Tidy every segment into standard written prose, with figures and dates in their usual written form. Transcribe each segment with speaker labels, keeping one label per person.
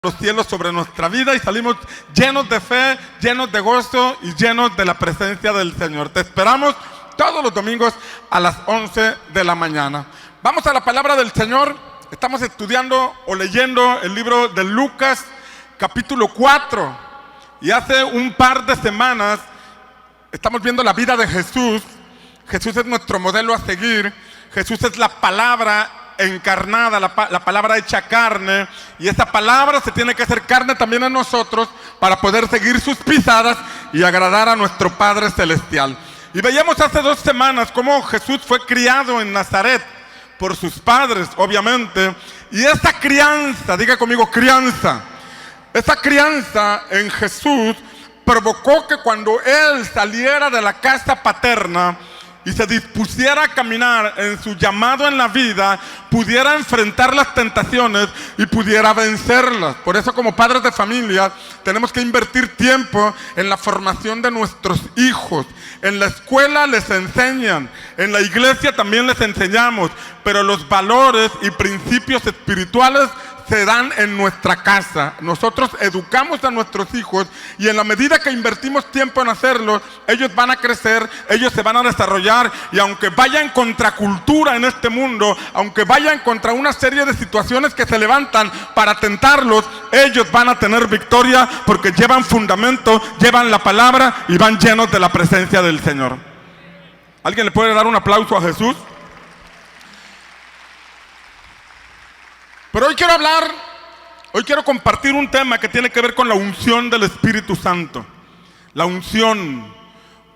Speaker 1: los cielos sobre nuestra vida y salimos llenos de fe, llenos de gozo y llenos de la presencia del Señor. Te esperamos todos los domingos a las 11 de la mañana. Vamos a la palabra del Señor. Estamos estudiando o leyendo el libro de Lucas, capítulo 4. Y hace un par de semanas estamos viendo la vida de Jesús. Jesús es nuestro modelo a seguir. Jesús es la palabra encarnada, la palabra hecha carne, y esa palabra se tiene que hacer carne también en nosotros para poder seguir sus pisadas y agradar a nuestro Padre Celestial. Y veíamos hace 2 semanas cómo Jesús fue criado en Nazaret por sus padres, obviamente, y esa crianza, diga conmigo crianza, esa crianza en Jesús provocó que cuando Él saliera de la casa paterna y se dispusiera a caminar en su llamado en la vida, pudiera enfrentar las tentaciones y pudiera vencerlas. Por eso, como padres de familia, tenemos que invertir tiempo en la formación de nuestros hijos. En la escuela les enseñan, en la iglesia también les enseñamos, pero los valores y principios espirituales se dan en nuestra casa. Nosotros educamos a nuestros hijos y en la medida que invertimos tiempo en hacerlo, ellos van a crecer, ellos se van a desarrollar, y aunque vayan contracultura en este mundo, aunque vayan contra una serie de situaciones que se levantan para tentarlos, ellos van a tener victoria porque llevan fundamento, llevan la palabra y van llenos de la presencia del Señor. ¿Alguien le puede dar un aplauso a Jesús? Pero hoy quiero compartir un tema que tiene que ver con la unción del Espíritu Santo. La unción,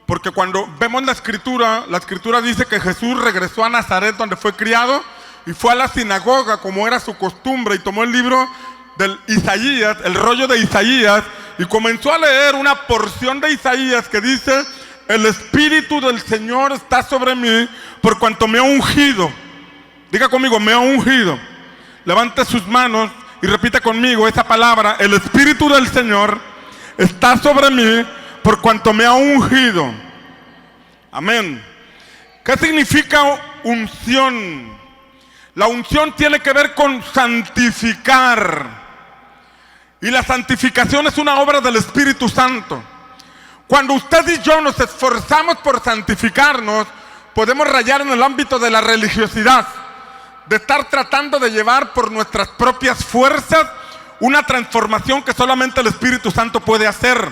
Speaker 1: porque cuando vemos la escritura dice que Jesús regresó a Nazaret, donde fue criado, y fue a la sinagoga como era su costumbre, y tomó el libro del Isaías, el rollo de Isaías, y comenzó a leer una porción de Isaías que dice: el Espíritu del Señor está sobre mí, por cuanto me ha ungido. Diga conmigo, me ha ungido. Levante sus manos y repita conmigo esa palabra: el Espíritu del Señor está sobre mí, por cuanto me ha ungido. Amén. ¿Qué significa unción? La unción tiene que ver con santificar, y la santificación es una obra del Espíritu Santo. Cuando usted y yo nos esforzamos por santificarnos, podemos rayar en el ámbito de la religiosidad, de estar tratando de llevar por nuestras propias fuerzas una transformación que solamente el Espíritu Santo puede hacer.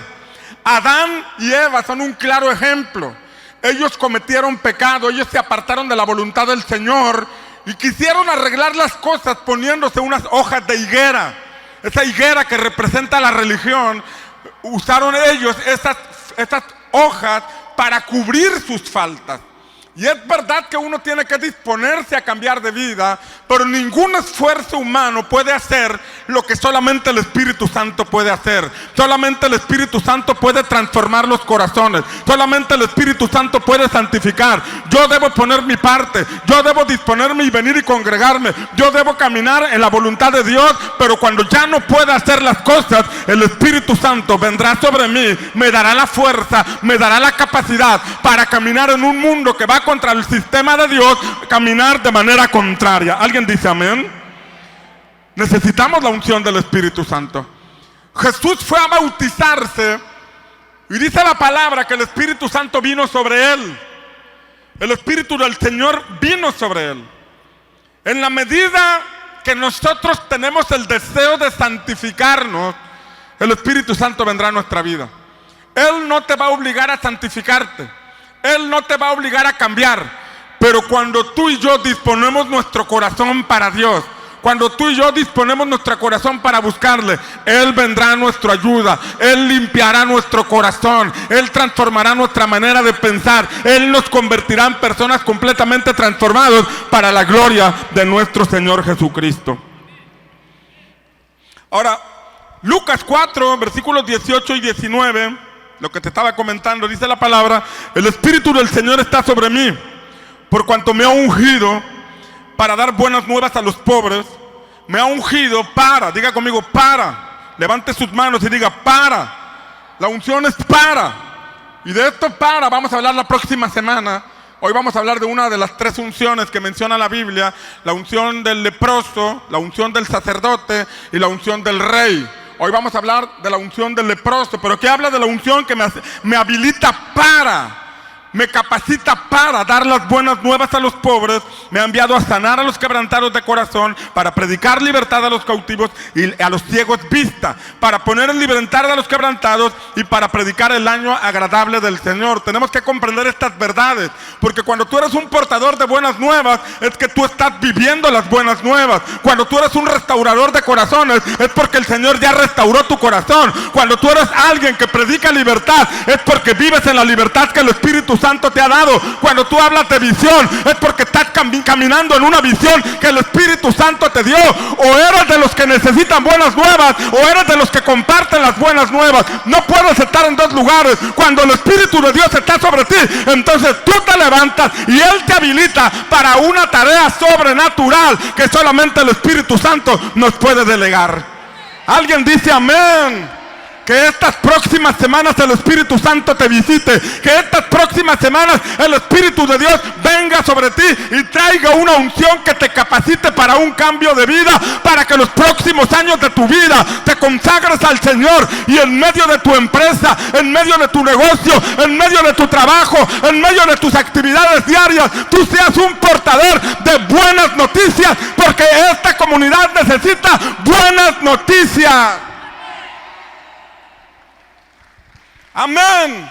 Speaker 1: Adán y Eva son un claro ejemplo. Ellos cometieron pecado, ellos se apartaron de la voluntad del Señor y quisieron arreglar las cosas poniéndose unas hojas de higuera. Esa higuera que representa la religión, usaron ellos estas hojas para cubrir sus faltas. Y es verdad que uno tiene que disponerse a cambiar de vida, pero ningún esfuerzo humano puede hacer lo que solamente el Espíritu Santo puede hacer. Solamente el Espíritu Santo puede transformar los corazones. Solamente el Espíritu Santo puede santificar. Yo debo poner mi parte. Yo debo disponerme y venir y congregarme. Yo debo caminar en la voluntad de Dios, pero cuando ya no pueda hacer las cosas, el Espíritu Santo vendrá sobre mí, me dará la fuerza, me dará la capacidad para caminar en un mundo que va contra el sistema de Dios, caminar de manera contraria. ¿Alguien dice amén? Necesitamos la unción del Espíritu Santo. Jesús fue a bautizarse y dice la palabra que el Espíritu Santo vino sobre él. El Espíritu del Señor vino sobre él. En la medida que nosotros tenemos el deseo de santificarnos, el Espíritu Santo vendrá a nuestra vida. Él no te va a obligar a santificarte. Él no te va a obligar a cambiar, pero cuando tú y yo disponemos nuestro corazón para Dios, cuando tú y yo disponemos nuestro corazón para buscarle, Él vendrá a nuestra ayuda, Él limpiará nuestro corazón, Él transformará nuestra manera de pensar, Él nos convertirá en personas completamente transformadas para la gloria de nuestro Señor Jesucristo. Ahora, Lucas 4, versículos 18 y 19, lo que te estaba comentando, dice la palabra: el Espíritu del Señor está sobre mí, por cuanto me ha ungido para dar buenas nuevas a los pobres. Me ha ungido para, diga conmigo, para. Levante sus manos y diga, para. La unción es para. Y de esto para vamos a hablar la próxima semana, Hoy vamos a hablar de una de las 3 unciones que menciona la Biblia: la unción del leproso, la unción del sacerdote y la unción del rey. Hoy vamos a hablar de la unción del leproso, pero ¿qué habla de la unción que me habilita me capacita para dar las buenas nuevas a los pobres? Me ha enviado a sanar a los quebrantados de corazón, para predicar libertad a los cautivos y a los ciegos vista, para poner en libertad a los quebrantados y para predicar el año agradable del Señor. Tenemos que comprender estas verdades, porque cuando tú eres un portador de buenas nuevas, es que tú estás viviendo las buenas nuevas. Cuando tú eres un restaurador de corazones, es porque el Señor ya restauró tu corazón. Cuando tú eres alguien que predica libertad, es porque vives en la libertad que el Espíritu Santo te ha dado. Cuando tú hablas de visión, es porque estás caminando en una visión que el Espíritu Santo te dio. O eres de los que necesitan buenas nuevas, o eres de los que comparten las buenas nuevas. No puedes estar en 2 lugares. Cuando el Espíritu de Dios está sobre ti, entonces tú te levantas y Él te habilita para una tarea sobrenatural que solamente el Espíritu Santo nos puede delegar. Alguien dice amén. Que estas próximas semanas el Espíritu Santo te visite. Que estas próximas semanas el Espíritu de Dios venga sobre ti y traiga una unción que te capacite para un cambio de vida, para que los próximos años de tu vida te consagres al Señor y en medio de tu empresa, en medio de tu negocio, en medio de tu trabajo, en medio de tus actividades diarias, tú seas un portador de buenas noticias, porque esta comunidad necesita buenas noticias. Amén.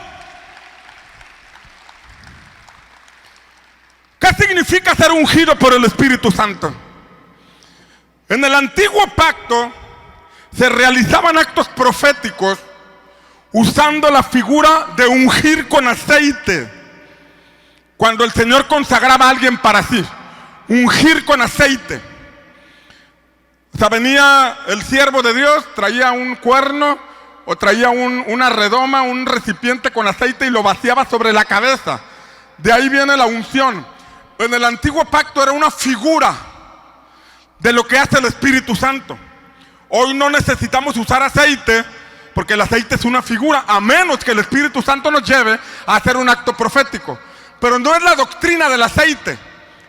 Speaker 1: ¿Qué significa ser ungido por el Espíritu Santo? En el antiguo pacto se realizaban actos proféticos usando la figura de ungir con aceite. Cuando el Señor consagraba a alguien para sí, ungir con aceite. O sea, venía el siervo de Dios, traía un cuerno o traía una redoma, un recipiente con aceite y lo vaciaba sobre la cabeza. De ahí viene la unción. En el antiguo pacto era una figura de lo que hace el Espíritu Santo. Hoy no necesitamos usar aceite, porque el aceite es una figura, a menos que el Espíritu Santo nos lleve a hacer un acto profético. Pero no es la doctrina del aceite,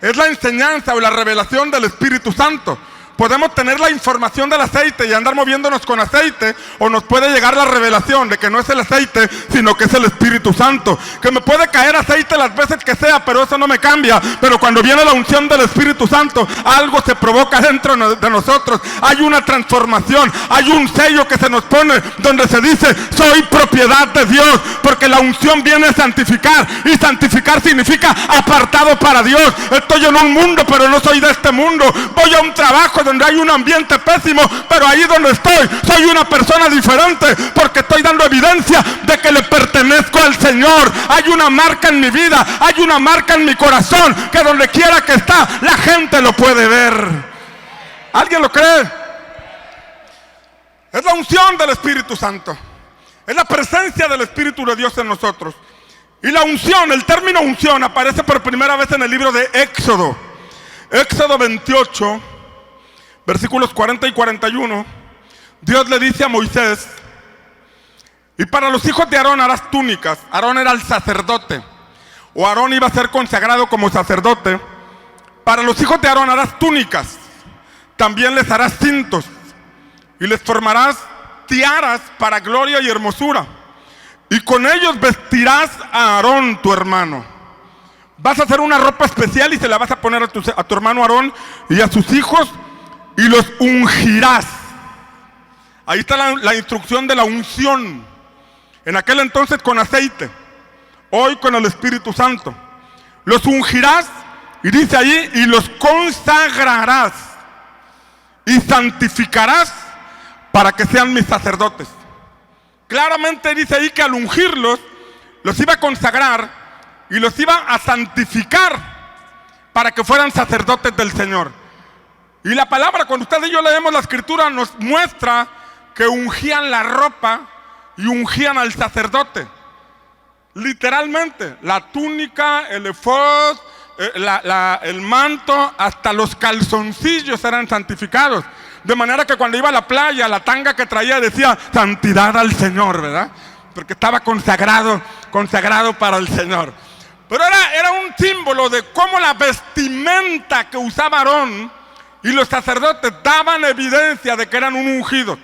Speaker 1: es la enseñanza o la revelación del Espíritu Santo. Podemos tener la información del aceite y andar moviéndonos con aceite, o nos puede llegar la revelación de que no es el aceite, sino que es el Espíritu Santo. Que me puede caer aceite las veces que sea, pero eso no me cambia. Pero cuando viene la unción del Espíritu Santo, algo se provoca dentro de nosotros. Hay una transformación, hay un sello que se nos pone donde se dice: soy propiedad de Dios, porque la unción viene a santificar, y santificar significa apartado para Dios. Estoy en un mundo, pero no soy de este mundo. Voy a un trabajo donde hay un ambiente pésimo, pero ahí donde estoy soy una persona diferente, porque estoy dando evidencia de que le pertenezco al Señor. Hay una marca en mi vida, hay una marca en mi corazón, que donde quiera que está, la gente lo puede ver. ¿Alguien lo cree? Es la unción del Espíritu Santo, es la presencia del Espíritu de Dios en nosotros. Y la unción, el término unción, aparece por primera vez en el libro de Éxodo. Éxodo 28, versículos 40 y 41, Dios le dice a Moisés: y para los hijos de Aarón harás túnicas. Aarón era el sacerdote, o Aarón iba a ser consagrado como sacerdote. Para los hijos de Aarón harás túnicas, también les harás cintos, y les formarás tiaras para gloria y hermosura, y con ellos vestirás a Aarón tu hermano. Vas a hacer una ropa especial y se la vas a poner a tu hermano Aarón y a sus hijos, y los ungirás. Ahí está la instrucción de la unción. En aquel entonces con aceite, hoy con el Espíritu Santo. Los ungirás, y dice allí: y los consagrarás y santificarás para que sean mis sacerdotes. Claramente dice ahí que al ungirlos, los iba a consagrar y los iba a santificar para que fueran sacerdotes del Señor. Y la palabra, cuando usted y yo leemos la Escritura, nos muestra que ungían la ropa y ungían al sacerdote. Literalmente, la túnica, el efod, el manto, hasta los calzoncillos eran santificados. De manera que cuando iba a la playa, la tanga que traía decía: santidad al Señor, ¿verdad? Porque estaba consagrado para el Señor. Pero era un símbolo de cómo la vestimenta que usaba Aarón y los sacerdotes daban evidencia de que eran un ungido.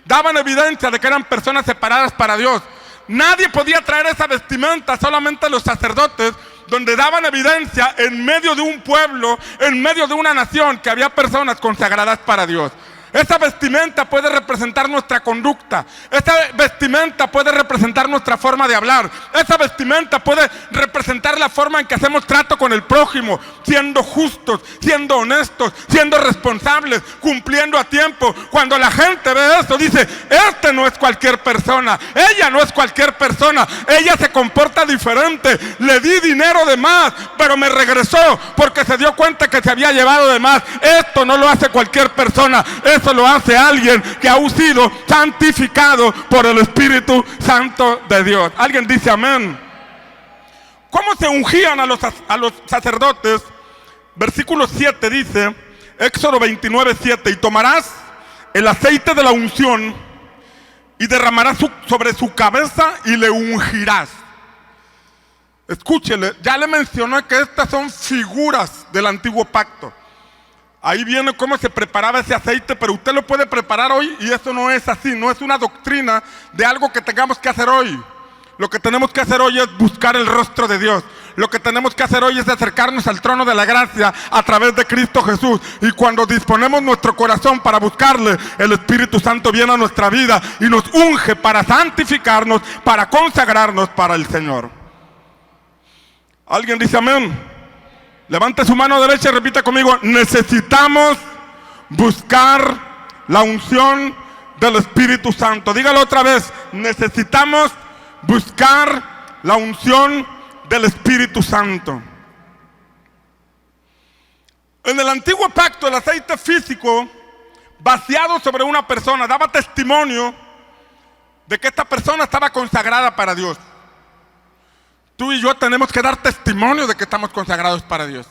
Speaker 1: Daban evidencia de que eran personas separadas para Dios. Nadie podía traer esa vestimenta, solamente los sacerdotes, donde daban evidencia en medio de un pueblo, en medio de una nación, que había personas consagradas para Dios. Esa vestimenta puede representar nuestra conducta. Esa vestimenta puede representar nuestra forma de hablar. Esa vestimenta puede representar la forma en que hacemos trato con el prójimo, siendo justos, siendo honestos, siendo responsables, cumpliendo a tiempo. Cuando la gente ve eso, dice: este no es cualquier persona, ella no es cualquier persona, ella se comporta diferente. Le di dinero de más, pero me regresó porque se dio cuenta que se había llevado de más. Esto no lo hace cualquier persona. Eso lo hace alguien que ha sido santificado por el Espíritu Santo de Dios. ¿Alguien dice amén? ¿Cómo se ungían a los sacerdotes? Versículo 7 dice, Éxodo 29:7: y tomarás el aceite de la unción y derramarás sobre su cabeza y le ungirás. Escúchele, ya le mencioné que estas son figuras del antiguo pacto. Ahí viene cómo se preparaba ese aceite, pero usted lo puede preparar hoy y eso no es así, no es una doctrina de algo que tengamos que hacer hoy. Lo que tenemos que hacer hoy es buscar el rostro de Dios. Lo que tenemos que hacer hoy es acercarnos al trono de la gracia a través de Cristo Jesús. Y cuando disponemos nuestro corazón para buscarle, el Espíritu Santo viene a nuestra vida y nos unge para santificarnos, para consagrarnos para el Señor. ¿Alguien dice amén? Levante su mano derecha y repita conmigo: necesitamos buscar la unción del Espíritu Santo. Dígalo otra vez: necesitamos buscar la unción del Espíritu Santo. En el antiguo pacto, el aceite físico vaciado sobre una persona daba testimonio de que esta persona estaba consagrada para Dios. Tú y yo tenemos que dar testimonio de que estamos consagrados para Dios.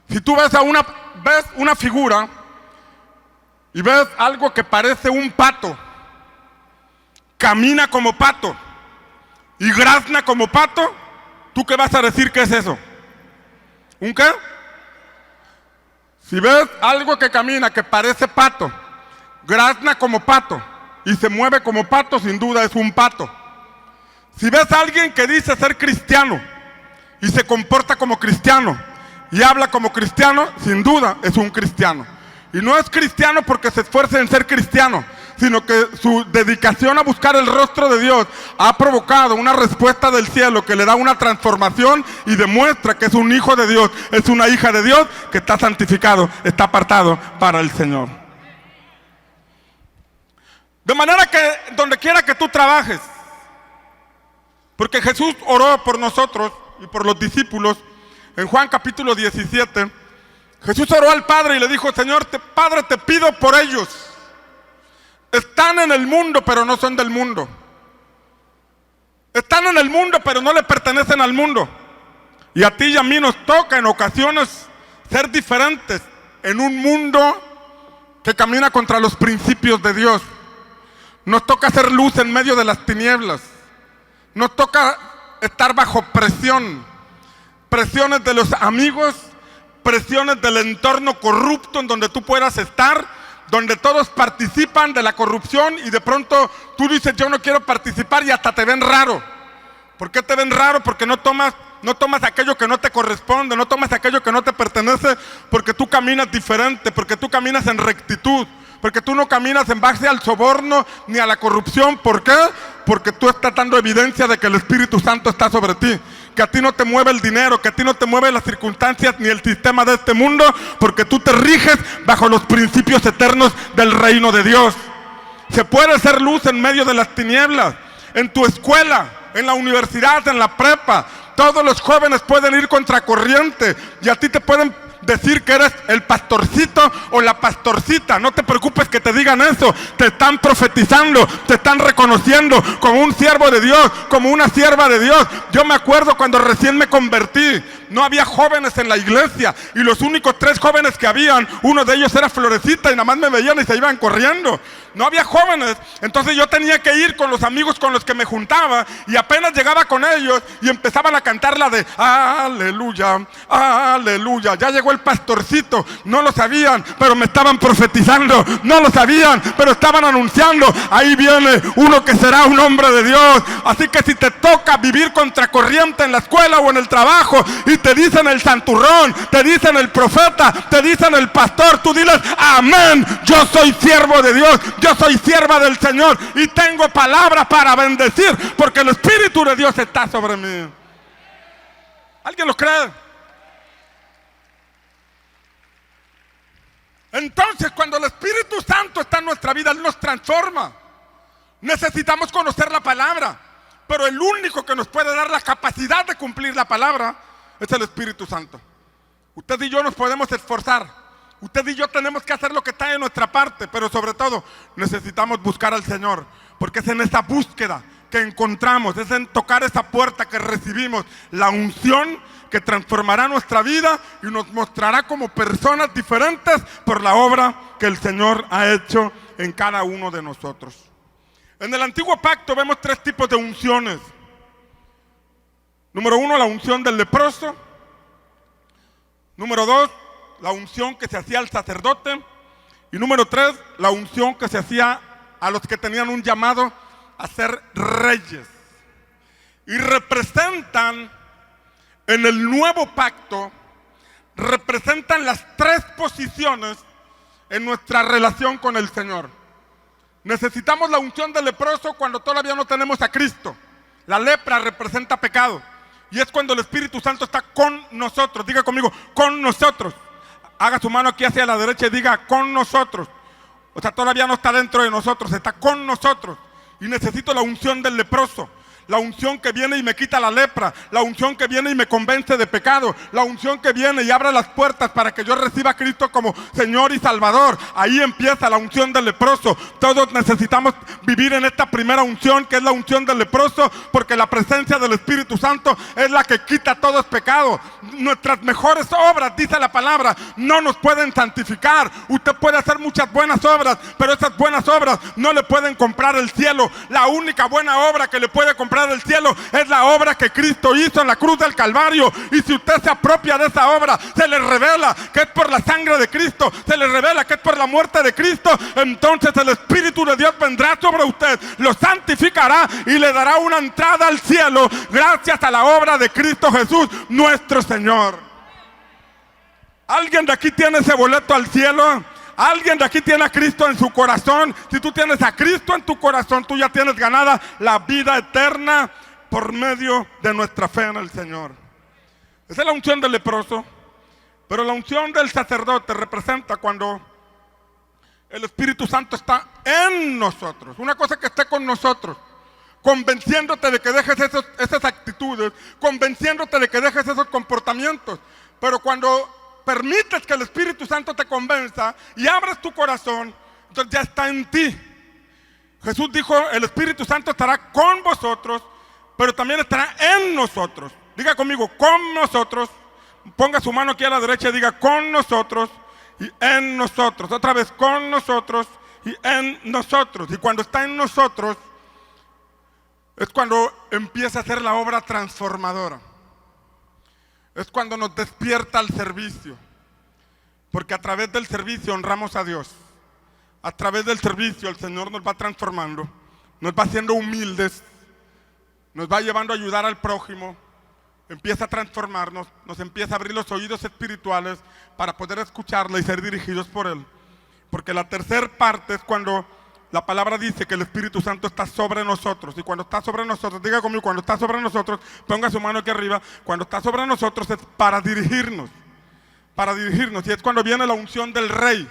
Speaker 1: Si tú ves una figura y ves algo que parece un pato, camina como pato y grazna como pato, ¿tú qué vas a decir que es eso? ¿Un qué? Si ves algo que camina, que parece pato, grazna como pato y se mueve como pato, sin duda es un pato. Si ves a alguien que dice ser cristiano y se comporta como cristiano y habla como cristiano, sin duda es un cristiano. Y no es cristiano porque se esfuerce en ser cristiano, sino que su dedicación a buscar el rostro de Dios ha provocado una respuesta del cielo que le da una transformación y demuestra que es un hijo de Dios, es una hija de Dios que está santificado, está apartado para el Señor. De manera que donde quiera que tú trabajes, porque Jesús oró por nosotros y por los discípulos en Juan capítulo 17. Jesús oró al Padre y le dijo: Señor, Padre, te pido por ellos. Están en el mundo, pero no son del mundo. Están en el mundo, pero no le pertenecen al mundo. Y a ti y a mí nos toca en ocasiones ser diferentes en un mundo que camina contra los principios de Dios. Nos toca hacer luz en medio de las tinieblas. Nos toca estar bajo presión, presiones de los amigos, presiones del entorno corrupto en donde tú puedas estar, donde todos participan de la corrupción y de pronto tú dices: yo no quiero participar, y hasta te ven raro. ¿Por qué te ven raro? Porque no tomas aquello que no te corresponde, no tomas aquello que no te pertenece, porque tú caminas diferente, porque tú caminas en rectitud, porque tú no caminas en base al soborno ni a la corrupción. ¿Por qué? Porque tú estás dando evidencia de que el Espíritu Santo está sobre ti, que a ti no te mueve el dinero, que a ti no te mueve las circunstancias ni el sistema de este mundo, porque tú te riges bajo los principios eternos del reino de Dios. Se puede ser luz en medio de las tinieblas. En tu escuela, en la universidad, en la prepa, todos los jóvenes pueden ir contracorriente y a ti te pueden decir que eres el pastorcito o la pastorcita. No te preocupes que te digan eso. Te están profetizando, te están reconociendo como un siervo de Dios, como una sierva de Dios. Yo me acuerdo cuando recién me convertí, no había jóvenes en la iglesia y los únicos 3 jóvenes que habían, uno de ellos era Florecita y nada más me veían y se iban corriendo. No había jóvenes, entonces yo tenía que ir con los amigos con los que me juntaba y apenas llegaba con ellos y empezaban a cantar la de aleluya, aleluya. Ya llegó el pastorcito, no lo sabían, pero me estaban profetizando, no lo sabían, pero estaban anunciando, ahí viene uno que será un hombre de Dios. Así que si te toca vivir contracorriente en la escuela o en el trabajo y te dicen el santurrón, te dicen el profeta, te dicen el pastor, tú diles amén, yo soy siervo de Dios, yo soy sierva del Señor y tengo palabras para bendecir porque el Espíritu de Dios está sobre mí. ¿Alguien lo cree? Entonces, cuando el Espíritu Santo está en nuestra vida, Él nos transforma. Necesitamos conocer la palabra, pero el único que nos puede dar la capacidad de cumplir la palabra es el Espíritu Santo. Usted y yo nos podemos esforzar. Usted y yo tenemos que hacer lo que está en nuestra parte, pero sobre todo necesitamos buscar al Señor, porque es en esa búsqueda que encontramos, es en tocar esa puerta que recibimos la unción que transformará nuestra vida y nos mostrará como personas diferentes por la obra que el Señor ha hecho en cada uno de nosotros. En el Antiguo Pacto vemos 3 tipos de unciones. Número 1, la unción del leproso. Número 2, la unción que se hacía al sacerdote. Y número 3, la unción que se hacía a los que tenían un llamado a ser reyes. Y representan en el nuevo pacto, representan las 3 posiciones en nuestra relación con el Señor. Necesitamos la unción del leproso cuando todavía no tenemos a Cristo. La lepra representa pecado. Y es cuando el Espíritu Santo está con nosotros. Diga conmigo, con nosotros. Haga su mano aquí hacia la derecha y diga, con nosotros. O sea, todavía no está dentro de nosotros, está con nosotros. Y necesito la unción del leproso. La unción que viene y me quita la lepra. La unción que viene y me convence de pecado. La unción que viene y abre las puertas para que yo reciba a Cristo como Señor y Salvador. Ahí empieza la unción del leproso. Todos necesitamos vivir en esta primera unción, que es la unción del leproso, porque la presencia del Espíritu Santo es la que quita todo pecado. Nuestras mejores obras, dice la palabra, no nos pueden santificar. Usted puede hacer muchas buenas obras, pero esas buenas obras no le pueden comprar el cielo. La única buena obra que le puede comprar del cielo es la obra que Cristo hizo en la cruz del Calvario. Y si usted se apropia de esa obra, se le revela que es por la sangre de Cristo, se le revela que es por la muerte de Cristo, entonces el Espíritu de Dios vendrá sobre usted, lo santificará y le dará una entrada al cielo gracias a la obra de Cristo Jesús nuestro Señor. ¿Alguien de aquí tiene ese boleto al cielo? ¿Alguien de aquí tiene a Cristo en su corazón? Si tú tienes a Cristo en tu corazón, tú ya tienes ganada la vida eterna por medio de nuestra fe en el Señor. Esa es la unción del leproso. Pero la unción del sacerdote representa cuando el Espíritu Santo está en nosotros. Una cosa es que esté con nosotros, convenciéndote de que dejes esas actitudes, convenciéndote de que dejes esos comportamientos. Pero cuando permites que el Espíritu Santo te convenza y abres tu corazón, entonces ya está en ti. Jesús dijo, el Espíritu Santo estará con vosotros, pero también estará en nosotros. Diga conmigo, con nosotros. Ponga su mano aquí a la derecha y diga, con nosotros y en nosotros. Otra vez, con nosotros y en nosotros. Y cuando está en nosotros, es cuando empieza a hacer la obra transformadora. Es cuando nos despierta al servicio. Porque a través del servicio honramos a Dios. A través del servicio el Señor nos va transformando. Nos va haciendo humildes. Nos va llevando a ayudar al prójimo. Empieza a transformarnos. Nos empieza a abrir los oídos espirituales para poder escucharle y ser dirigidos por Él. Porque la tercera parte es cuando la palabra dice que el Espíritu Santo está sobre nosotros. Y cuando está sobre nosotros, diga conmigo, cuando está sobre nosotros, ponga su mano aquí arriba. Cuando está sobre nosotros es para dirigirnos. Para dirigirnos. Y es cuando viene la unción del Rey.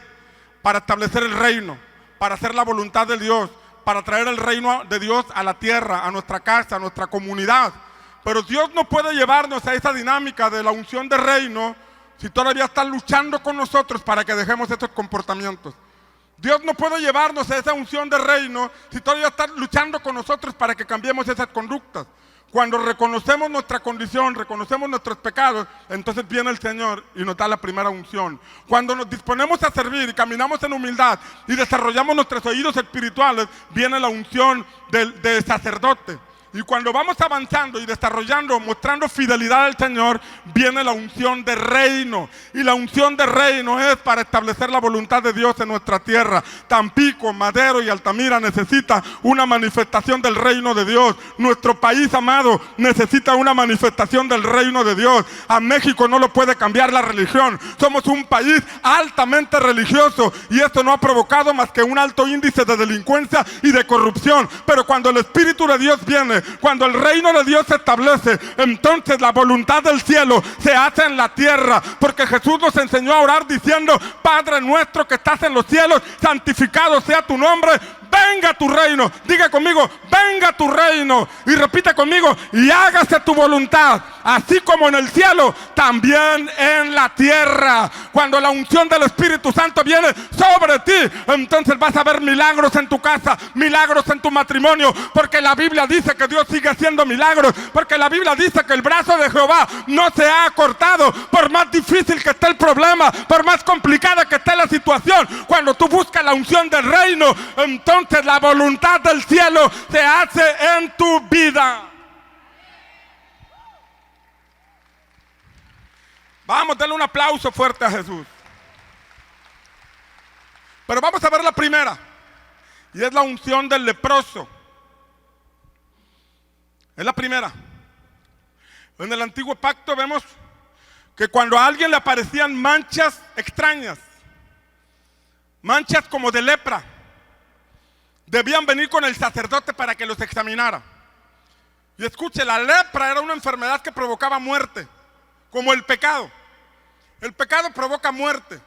Speaker 1: Para establecer el reino. Para hacer la voluntad de Dios. Para traer el reino de Dios a la tierra, a nuestra casa, a nuestra comunidad. Pero Dios no puede llevarnos a esa dinámica de la unción del reino si todavía está luchando con nosotros para que dejemos estos comportamientos. Dios no puede llevarnos a esa unción de reino si todavía está luchando con nosotros para que cambiemos esas conductas. Cuando reconocemos nuestra condición, reconocemos nuestros pecados, entonces viene el Señor y nos da la primera unción. Cuando nos disponemos a servir y caminamos en humildad y desarrollamos nuestros oídos espirituales, viene la unción del sacerdote. Y cuando vamos avanzando y desarrollando, mostrando fidelidad al Señor, viene la unción de reino. Y la unción de reino es para establecer la voluntad de Dios en nuestra tierra. Tampico, Madero y Altamira necesita una manifestación del reino de Dios. Nuestro país amado necesita una manifestación del reino de Dios. A México no lo puede cambiar la religión. Somos un país altamente religioso y esto no ha provocado más que un alto índice de delincuencia y de corrupción. Pero cuando el Espíritu de Dios viene, cuando el reino de Dios se establece, entonces la voluntad del cielo se hace en la tierra, porque Jesús nos enseñó a orar diciendo: Padre nuestro que estás en los cielos, santificado sea tu nombre, venga tu reino. Diga conmigo: venga tu reino. Y repite conmigo: y hágase tu voluntad, así como en el cielo, también en la tierra. Cuando la unción del Espíritu Santo viene sobre ti, entonces vas a ver milagros en tu casa, milagros en tu matrimonio, porque la Biblia dice que Dios sigue haciendo milagros, porque la Biblia dice que el brazo de Jehová no se ha acortado. Por más difícil que esté el problema, por más complicada que esté la situación, cuando tú buscas la unción del reino, entonces la voluntad del cielo se hace en tu vida. Vamos, denle un aplauso fuerte a Jesús. Pero vamos a ver la primera, y es la unción del leproso. Es la primera. En el antiguo pacto vemos que cuando a alguien le aparecían manchas extrañas, manchas como de lepra, debían venir con el sacerdote para que los examinara. Y escuche, la lepra era una enfermedad que provocaba muerte, como el pecado. El pecado provoca muerte.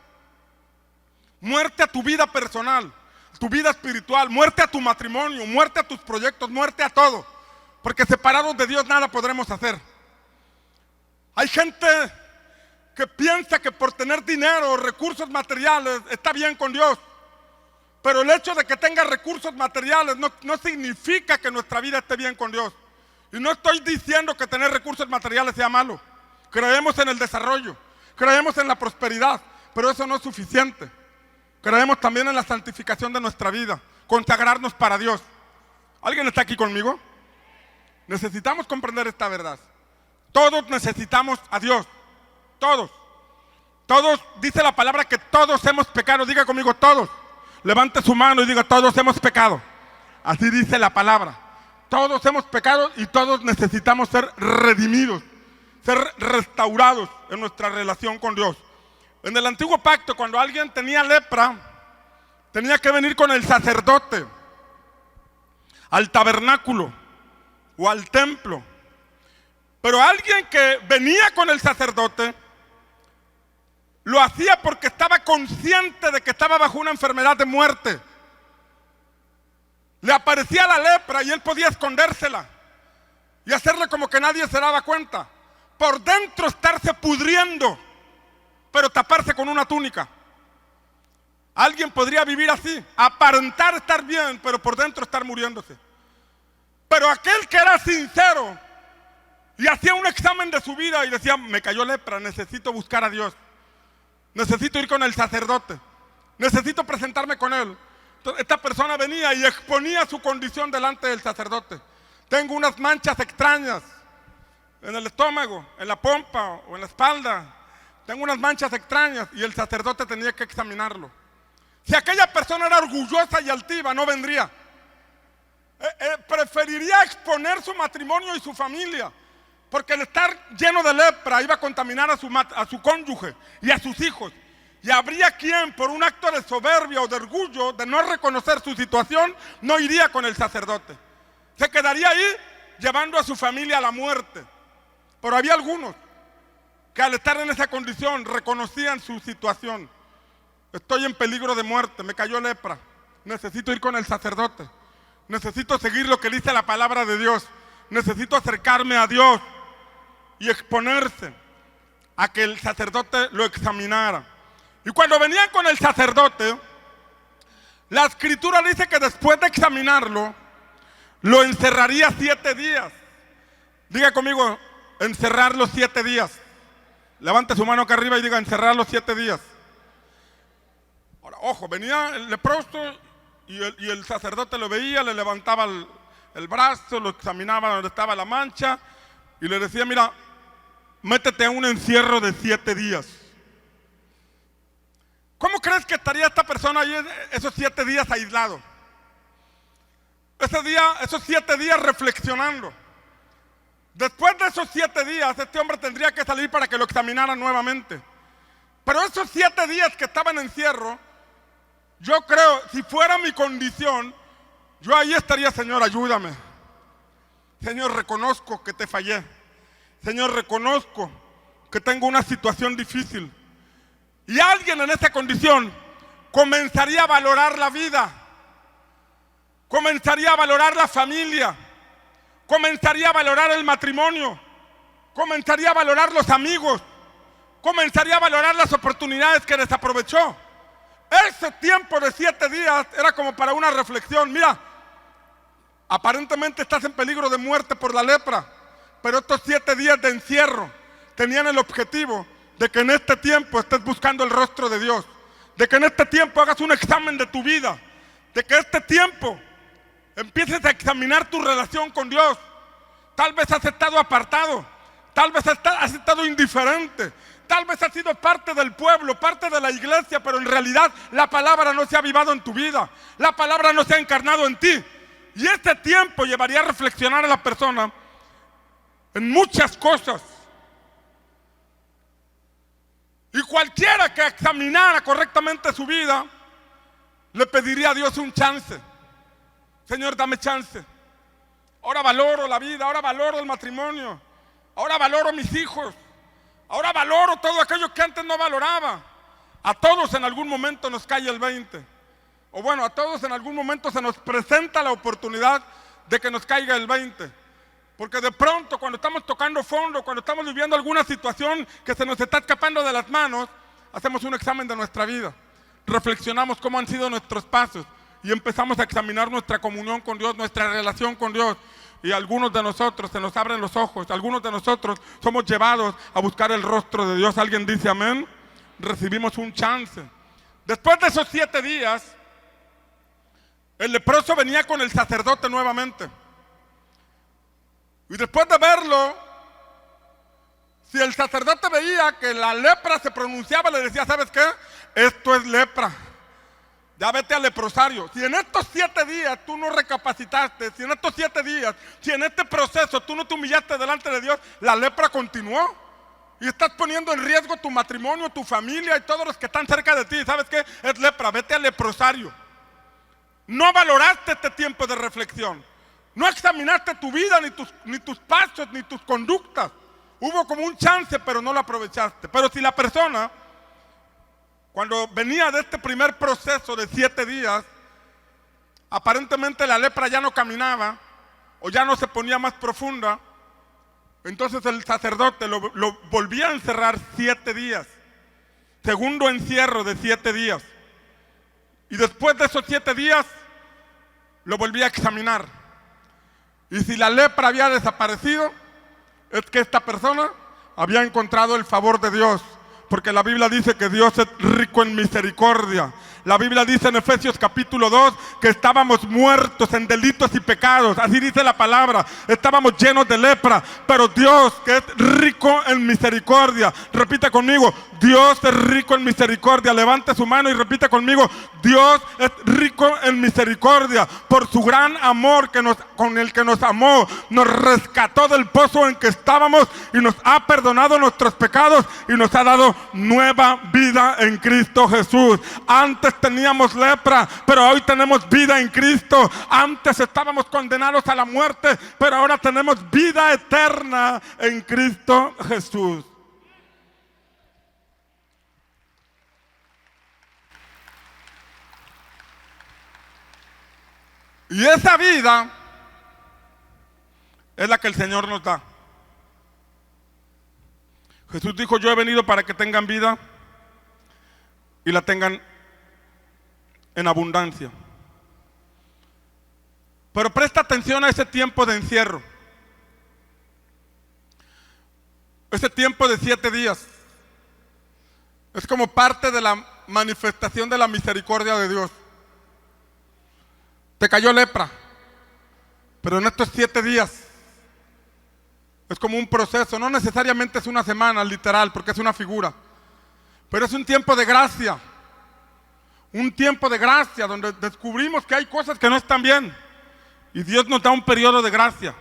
Speaker 1: Muerte a tu vida personal, tu vida espiritual, muerte a tu matrimonio, muerte a tus proyectos, muerte a todo. Porque separados de Dios nada podremos hacer. Hay gente que piensa que por tener dinero o recursos materiales está bien con Dios. Pero el hecho de que tenga recursos materiales no significa que nuestra vida esté bien con Dios. Y no estoy diciendo que tener recursos materiales sea malo. Creemos en el desarrollo, creemos en la prosperidad, pero eso no es suficiente. Creemos también en la santificación de nuestra vida, consagrarnos para Dios. ¿Alguien está aquí conmigo? Necesitamos comprender esta verdad. Todos necesitamos a Dios. Todos. Todos, dice la palabra que todos hemos pecado. Diga conmigo: todos. Levante su mano y diga: todos hemos pecado. Así dice la palabra. Todos hemos pecado y todos necesitamos ser redimidos, ser restaurados en nuestra relación con Dios. En el antiguo pacto, cuando alguien tenía lepra, tenía que venir con el sacerdote al tabernáculo o al templo. Pero alguien que venía con el sacerdote lo hacía porque estaba consciente de que estaba bajo una enfermedad de muerte. Le aparecía la lepra y él podía escondérsela y hacerle como que nadie se daba cuenta. Por dentro estarse pudriendo, pero taparse con una túnica. Alguien podría vivir así, aparentar estar bien, pero por dentro estar muriéndose. Pero aquel que era sincero y hacía un examen de su vida y decía: me cayó lepra, necesito buscar a Dios, necesito ir con el sacerdote, necesito presentarme con él. Entonces, esta persona venía y exponía su condición delante del sacerdote. Tengo unas manchas extrañas en el estómago, en la pompa o en la espalda. Tengo unas manchas extrañas, y el sacerdote tenía que examinarlo. Si aquella persona era orgullosa y altiva, no vendría. Preferiría exponer su matrimonio y su familia, porque el estar lleno de lepra iba a contaminar a su cónyuge y a sus hijos. Y habría quien, por un acto de soberbia o de orgullo, de no reconocer su situación, no iría con el sacerdote. Se quedaría ahí llevando a su familia a la muerte. Pero había algunos que al estar en esa condición reconocían su situación. Estoy en peligro de muerte, me cayó lepra, necesito ir con el sacerdote, necesito seguir lo que dice la palabra de Dios, necesito acercarme a Dios y exponerse. a que el sacerdote lo examinara. Y cuando venían con el sacerdote, la escritura dice que después de examinarlo, lo encerraría 7 días. Diga conmigo, encerrar los 7 días. Levante su mano acá arriba y diga, encerrar los 7 días. Ahora, ojo, venía el leproso y el sacerdote lo veía, le levantaba el brazo, lo examinaba donde estaba la mancha y le decía, mira, métete a un encierro de 7 días. ¿Cómo crees que estaría esta persona ahí esos 7 días aislado? Esos 7 días reflexionando. Después de esos 7 días, este hombre tendría que salir para que lo examinaran nuevamente. Pero esos 7 días que estaba en encierro, yo creo, si fuera mi condición, yo ahí estaría, Señor, ayúdame. Señor, reconozco que te fallé. Señor, reconozco que tengo una situación difícil. Y alguien en esa condición comenzaría a valorar la vida, comenzaría a valorar la familia, comenzaría a valorar el matrimonio, comenzaría a valorar los amigos, comenzaría a valorar las oportunidades que desaprovechó. Ese tiempo de 7 días era como para una reflexión. Mira, aparentemente estás en peligro de muerte por la lepra, pero estos 7 días de encierro tenían el objetivo de que en este tiempo estés buscando el rostro de Dios, de que en este tiempo hagas un examen de tu vida, de que este tiempo empieces a examinar tu relación con Dios. Tal vez has estado apartado, tal vez has estado indiferente, tal vez has sido parte del pueblo, parte de la iglesia, pero en realidad la palabra no se ha avivado en tu vida, la palabra no se ha encarnado en ti. Y este tiempo llevaría a reflexionar a la persona en muchas cosas. Y cualquiera que examinara correctamente su vida, le pediría a Dios un chance. Señor, dame chance. Ahora valoro la vida, ahora valoro el matrimonio, ahora valoro mis hijos, ahora valoro todo aquello que antes no valoraba. A todos en algún momento nos cae el 20. O bueno, a todos en algún momento se nos presenta la oportunidad de que nos caiga el 20. Porque de pronto cuando estamos tocando fondo, cuando estamos viviendo alguna situación que se nos está escapando de las manos, hacemos un examen de nuestra vida. Reflexionamos cómo han sido nuestros pasos y empezamos a examinar nuestra comunión con Dios, nuestra relación con Dios. Y algunos de nosotros se nos abren los ojos, algunos de nosotros somos llevados a buscar el rostro de Dios. ¿Alguien dice amén? Recibimos un chance. Después de esos 7 días, el leproso venía con el sacerdote nuevamente. Y después de verlo, si el sacerdote veía que la lepra se pronunciaba, le decía, ¿sabes qué? Esto es lepra. Ya vete al leprosario. Si en estos 7 días tú no recapacitaste, si en estos 7 días, si en este proceso tú no te humillaste delante de Dios, la lepra continuó. Y estás poniendo en riesgo tu matrimonio, tu familia y todos los que están cerca de ti. ¿Sabes qué? Es lepra, vete al leprosario. No valoraste este tiempo de reflexión. No examinaste tu vida, ni tus pasos, ni tus conductas. Hubo como un chance, pero no lo aprovechaste. Pero si la persona, cuando venía de este primer proceso de 7 días, aparentemente la lepra ya no caminaba, o ya no se ponía más profunda, entonces el sacerdote lo volvía a encerrar 7 días. Segundo encierro de 7 días. Y después de esos 7 días, lo volvía a examinar. Y si la lepra había desaparecido, es que esta persona había encontrado el favor de Dios. Porque la Biblia dice que Dios es rico en misericordia. La Biblia dice en Efesios capítulo 2 que estábamos muertos en delitos y pecados. Así dice la palabra. Estábamos llenos de lepra. Pero Dios, que es rico en misericordia. Repite conmigo, Dios es rico en misericordia. Levante su mano y repite conmigo, Dios es rico en misericordia. Por su gran amor con el que nos amó, nos rescató del pozo en que estábamos y nos ha perdonado nuestros pecados y nos ha dado nueva vida en Cristo Jesús. Antes teníamos lepra, pero hoy tenemos vida en Cristo. Antes estábamos condenados a la muerte, pero ahora tenemos vida eterna en Cristo Jesús. Y esa vida es la que el Señor nos da. Jesús dijo, yo he venido para que tengan vida y la tengan en abundancia. Pero presta atención a ese tiempo de encierro. Ese tiempo de 7 días. Es como parte de la manifestación de la misericordia de Dios. Te cayó lepra, pero en estos 7 días es como un proceso, no necesariamente es una semana literal, porque es una figura, pero es un tiempo de gracia. Un tiempo de gracia donde descubrimos que hay cosas que no están bien y Dios nos da un periodo de gracia.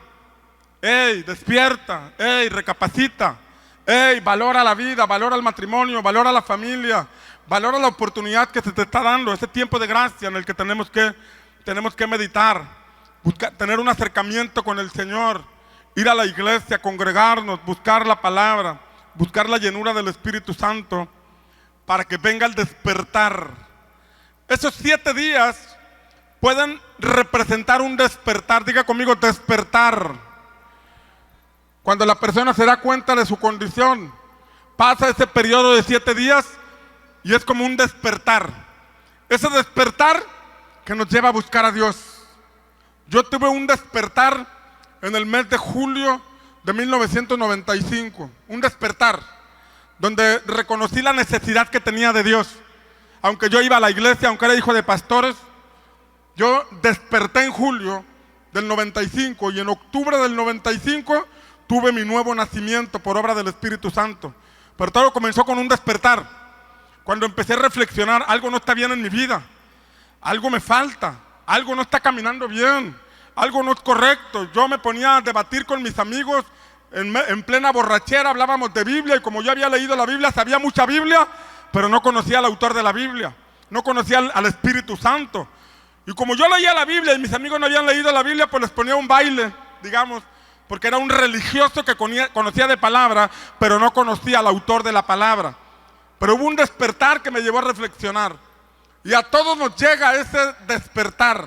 Speaker 1: ¡Ey, despierta! ¡Ey, recapacita! ¡Ey, valora la vida, valora el matrimonio, valora la familia, valora la oportunidad que se te está dando! Ese tiempo de gracia en el que tenemos que meditar, tener un acercamiento con el Señor, ir a la iglesia, congregarnos, buscar la palabra, buscar la llenura del Espíritu Santo para que venga el despertar. Esos 7 días pueden representar un despertar. Diga conmigo, despertar. Cuando la persona se da cuenta de su condición, pasa ese periodo de 7 días y es como un despertar. Ese despertar que nos lleva a buscar a Dios. Yo tuve un despertar en el mes de julio de 1995. Un despertar donde reconocí la necesidad que tenía de Dios. Aunque yo iba a la iglesia, aunque era hijo de pastores, yo desperté en julio del 95 y en octubre del 95 tuve mi nuevo nacimiento por obra del Espíritu Santo. Pero todo comenzó con un despertar. Cuando empecé a reflexionar, algo no está bien en mi vida, algo me falta, algo no está caminando bien, algo no es correcto. Yo me ponía a debatir con mis amigos en plena borrachera, hablábamos de Biblia y como yo había leído la Biblia, sabía mucha Biblia, pero no conocía al autor de la Biblia, no conocía al Espíritu Santo. Y como yo leía la Biblia y mis amigos no habían leído la Biblia, pues les ponía un baile, digamos, porque era un religioso que conocía de palabra, pero no conocía al autor de la palabra. Pero hubo un despertar que me llevó a reflexionar. Y a todos nos llega ese despertar,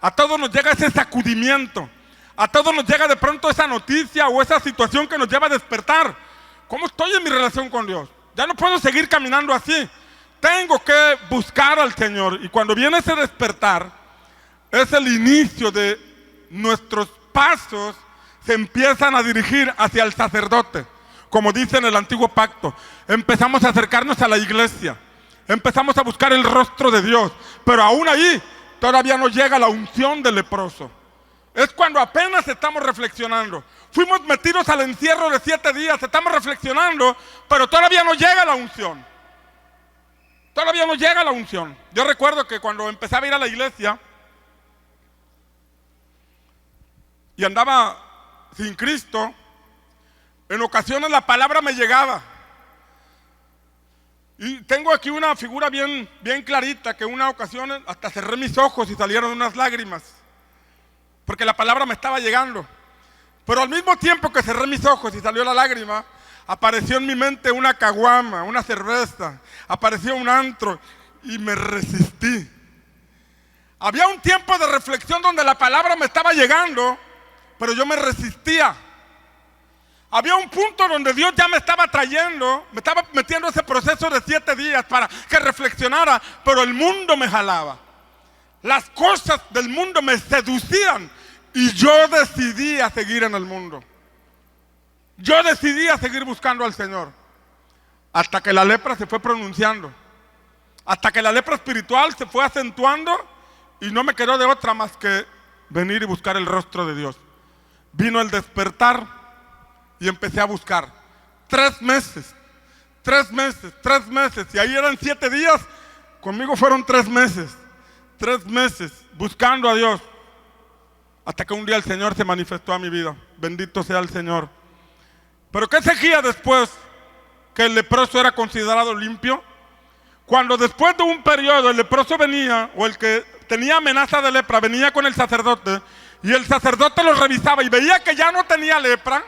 Speaker 1: a todos nos llega ese sacudimiento, a todos nos llega de pronto esa noticia o esa situación que nos lleva a despertar. ¿Cómo estoy en mi relación con Dios? Ya no puedo seguir caminando así. Tengo que buscar al Señor. Y cuando viene ese despertar, es el inicio de nuestros pasos, se empiezan a dirigir hacia el sacerdote. Como dice en el antiguo pacto, empezamos a acercarnos a la iglesia, empezamos a buscar el rostro de Dios, pero aún ahí todavía no llega la unción del leproso. Es cuando apenas estamos reflexionando. Fuimos metidos al encierro de 7 días, estamos reflexionando, pero todavía no llega la unción. Todavía no llega la unción. Yo recuerdo que cuando empezaba a ir a la iglesia y andaba sin Cristo, en ocasiones la palabra me llegaba. Y tengo aquí una figura bien clarita, que en una ocasión hasta cerré mis ojos y salieron unas lágrimas, porque la palabra me estaba llegando. Pero al mismo tiempo que cerré mis ojos y salió la lágrima, apareció en mi mente una caguama, una cerveza, apareció un antro y me resistí. Había un tiempo de reflexión donde la palabra me estaba llegando, pero yo me resistía. Había un punto donde Dios ya me estaba trayendo, me estaba metiendo ese proceso de 7 días para que reflexionara, pero el mundo me jalaba. Las cosas del mundo me seducían y yo decidí a seguir en el mundo. Yo decidí a seguir buscando al Señor. Hasta que la lepra se fue pronunciando. Hasta que la lepra espiritual se fue acentuando y no me quedó de otra más que venir y buscar el rostro de Dios. Vino el despertar y empecé a buscar. 3 meses. Y ahí eran 7 días. Conmigo fueron 3 meses. 3 meses buscando a Dios. Hasta que un día el Señor se manifestó a mi vida. Bendito sea el Señor. Pero ¿qué seguía después? Que el leproso era considerado limpio. Cuando después de un periodo el leproso venía, o el que tenía amenaza de lepra, venía con el sacerdote, y el sacerdote lo revisaba y veía que ya no tenía lepra,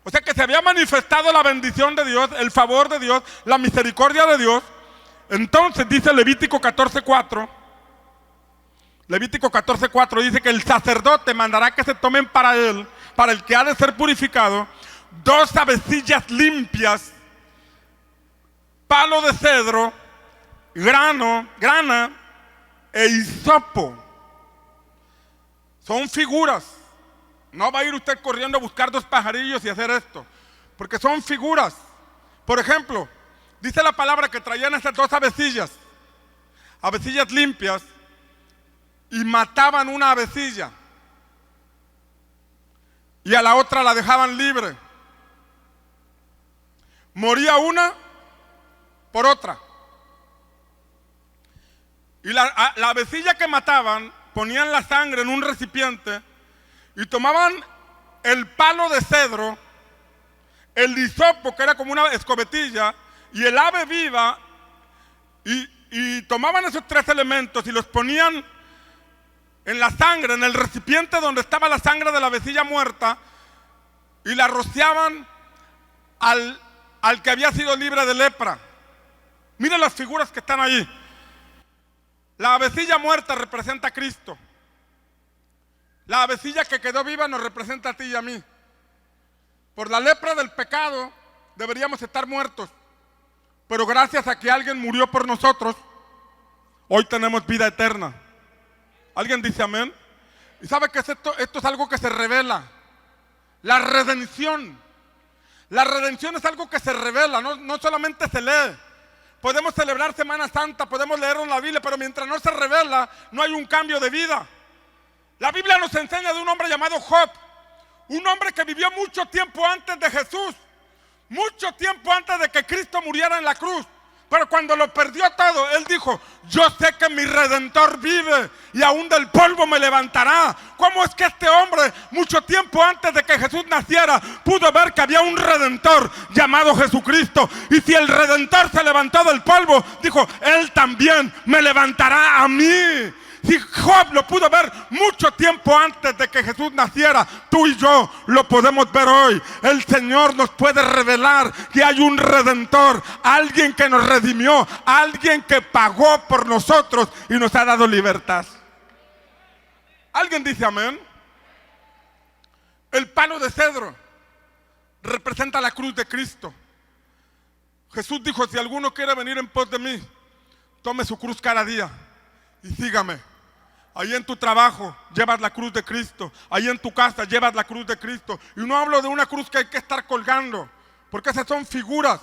Speaker 1: o sea que se había manifestado la bendición de Dios, el favor de Dios, la misericordia de Dios. Entonces dice Levítico 14:4, Levítico 14:4 dice que el sacerdote mandará que se tomen para él, para el que ha de ser purificado, 2 avecillas limpias, palo de cedro, grana e hisopo. Son figuras. No va a ir usted corriendo a buscar 2 pajarillos y hacer esto, porque son figuras. Por ejemplo, dice la palabra que traían esas 2 avecillas limpias, y mataban una avecilla y a la otra la dejaban libre. Moría una por otra. Y la avecilla que mataban, ponían la sangre en un recipiente y tomaban el palo de cedro, el hisopo, que era como una escobetilla, y el ave viva, y tomaban esos 3 elementos y los ponían en la sangre, en el recipiente donde estaba la sangre de la avecilla muerta, y la rociaban al que había sido libre de lepra. Miren las figuras que están ahí. La avecilla muerta representa a Cristo. La avecilla que quedó viva nos representa a ti y a mí. Por la lepra del pecado deberíamos estar muertos, pero gracias a que alguien murió por nosotros, hoy tenemos vida eterna. ¿Alguien dice amén? ¿Y sabe qué es esto? Esto es algo que se revela. La redención. La redención es algo que se revela, no solamente se lee. Podemos celebrar Semana Santa, podemos leer en la Biblia, pero mientras no se revela, no hay un cambio de vida. La Biblia nos enseña de un hombre llamado Job, un hombre que vivió mucho tiempo antes de Jesús, mucho tiempo antes de que Cristo muriera en la cruz. Pero cuando lo perdió todo, él dijo: yo sé que mi Redentor vive y aún del polvo me levantará. ¿Cómo es que este hombre, mucho tiempo antes de que Jesús naciera, pudo ver que había un Redentor llamado Jesucristo? Y si el Redentor se levantó del polvo, dijo: él también me levantará a mí. Si Job lo pudo ver mucho tiempo antes de que Jesús naciera, tú y yo lo podemos ver hoy. El Señor nos puede revelar que hay un Redentor, alguien que nos redimió, alguien que pagó por nosotros y nos ha dado libertad. ¿Alguien dice amén? El palo de cedro representa la cruz de Cristo. Jesús dijo: si alguno quiere venir en pos de mí, tome su cruz cada día y sígame. Ahí en tu trabajo llevas la cruz de Cristo. Ahí en tu casa llevas la cruz de Cristo. Y no hablo de una cruz que hay que estar colgando, porque esas son figuras.